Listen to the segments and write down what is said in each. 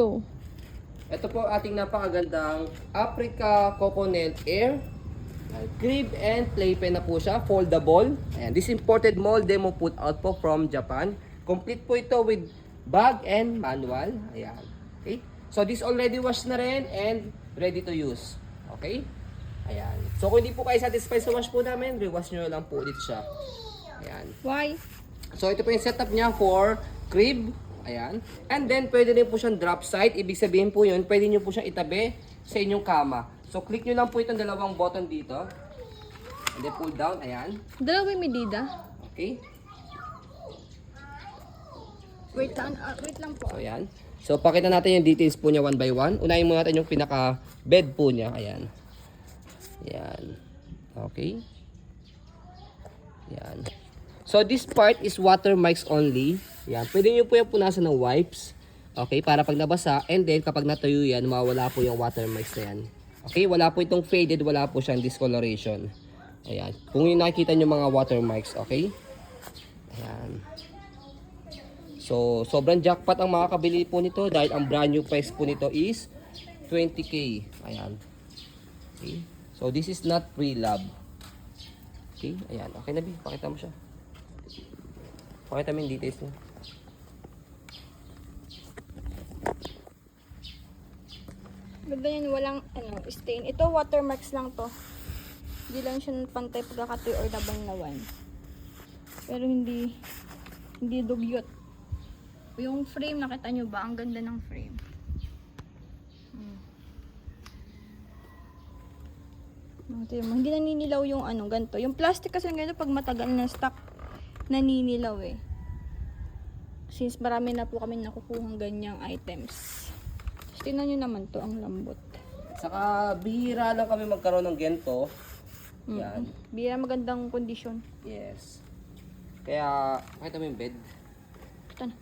So, Ito po ating napakagandang Africa Coconut Air. Crib and playpen na po siya, foldable. Ayan, this imported mold demo put out po from Japan. Complete po ito with bag and manual. Ayan. Okay? So this already washed na rin and ready to use. Okay? Ayan. So kung hindi po kayo satisfied sa wash po namin, rewash nyo lang po ulit siya. Ayan. why? So ito po yung setup niya for crib. Ayan. And then pwede rin po siyang drop side. Ibig sabihin po yun, pwede nyo po siyang itabi sa inyong kama. So click nyo lang po itong dalawang button dito. And then pull down. Ayan. Dalawa yung medida. Okay. Wait lang po. So ayan. So pakita natin yung details po niya one by one. Unahin muna natin yung pinaka bed po niya. Ayan. Ayan. Okay. Ayan. So this part is water mics only. Ayan. Pwede nyo po yung punasan ng wipes. Okay. Para pag nabasa. And then kapag natuyo yan, mawala po yung water mics na yan. Okay. Wala po itong faded. Wala po siyang discoloration. Ayan. Kung yung nakikita nyo mga water mics. Okay. Ayan. So, sobrang jackpot ang makakabili po nito dahil ang brand new price po nito is 20k. Ayan. Okay. So, this is not pre-lab. Okay. Ayan. Okay na, B. Pakita mo siya. Pakita mo yung details niya. Ganda yun, walang stain. Ito, watermarks lang to. Hindi lang siya pantay pagkakatoy or nabanglawan. Pero hindi dugyot. Yung frame, nakita nyo ba? Ang ganda ng frame. Hindi naninilaw yung ganito. Yung plastic kasi ganito pag matagal na stock, naninilaw eh. Since marami na po kami nakukuhang ganyang items. So, tingnan nyo naman to, ang lambot. Saka, bihira lang kami magkaroon ng gento. Yan. Bira magandang kondisyon. Yes. Kaya, pakita mo yung bed. Ito na.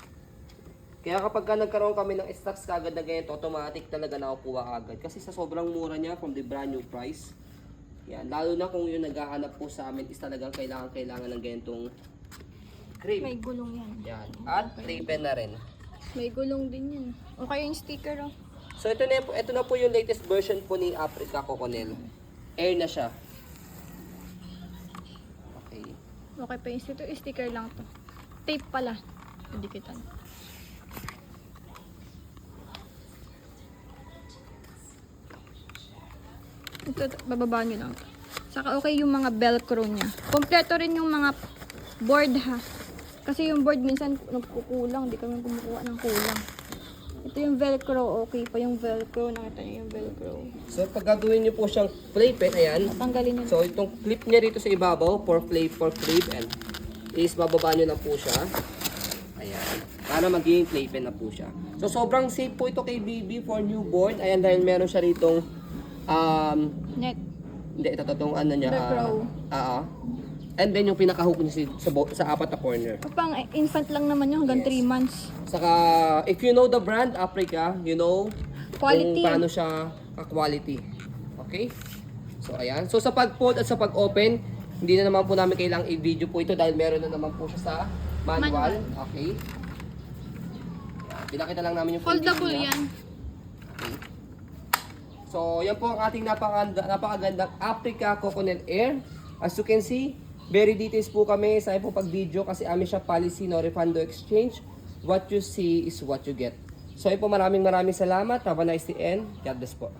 Kaya kapag nagkaroon kami ng stocks kagad na ganito, automatic talaga nakukuha agad. Kasi sa sobrang mura niya from the brand new price. Yan. Lalo na kung yung naghahanap po sa amin is talagang kailangan ng ganitong crib. May gulong yan. Yan. At playpen na rin. May gulong din yan. O kaya yung sticker oh. So ito na po yung latest version po ni Africa Coconut. Air na siya. Okay. Okay pa yung sticker lang to. Tape pala. Dikitan. Ito, bababa nyo lang. Saka okay yung mga velcro niya. Kompleto rin yung mga board ha. Kasi yung board minsan nagkukulang. Di kami kumukuha ng kulang. Ito yung velcro. Okay pa yung velcro. Nakita nyo yung velcro. So pag gagawin niyo po siyang playpen, ayan. Tanggalin nyo. So itong clip niya rito sa ibabaw for crib and is bababa niyo lang po siya. Ayan. Para magiging playpen na po siya. So sobrang safe po ito kay baby for newborn. Ayan dahil meron siya ritong Net. hindi, ito totoong ano niya. Velcro. And then yung pinaka-hook niya sa apat na corner. Pang infant lang naman yun hanggang 3 months. Saka, if you know the brand Africa, you know Quality. kung paano siya ka-quality. Okay? So, ayan. So, sa pag-fold at sa pag-open, hindi na naman po namin kailangang i-video po ito dahil meron na naman po siya sa manual. Okay? Pinakita lang namin yung Foldable niya. yan. So, yan po ang ating napakagandang Africa Coconut Air. As you can see, very details po kami sa po pag-video kasi amin siya policy no refund no exchange. What you see is what you get. So, yun po maraming salamat. Have a nice day and God bless po.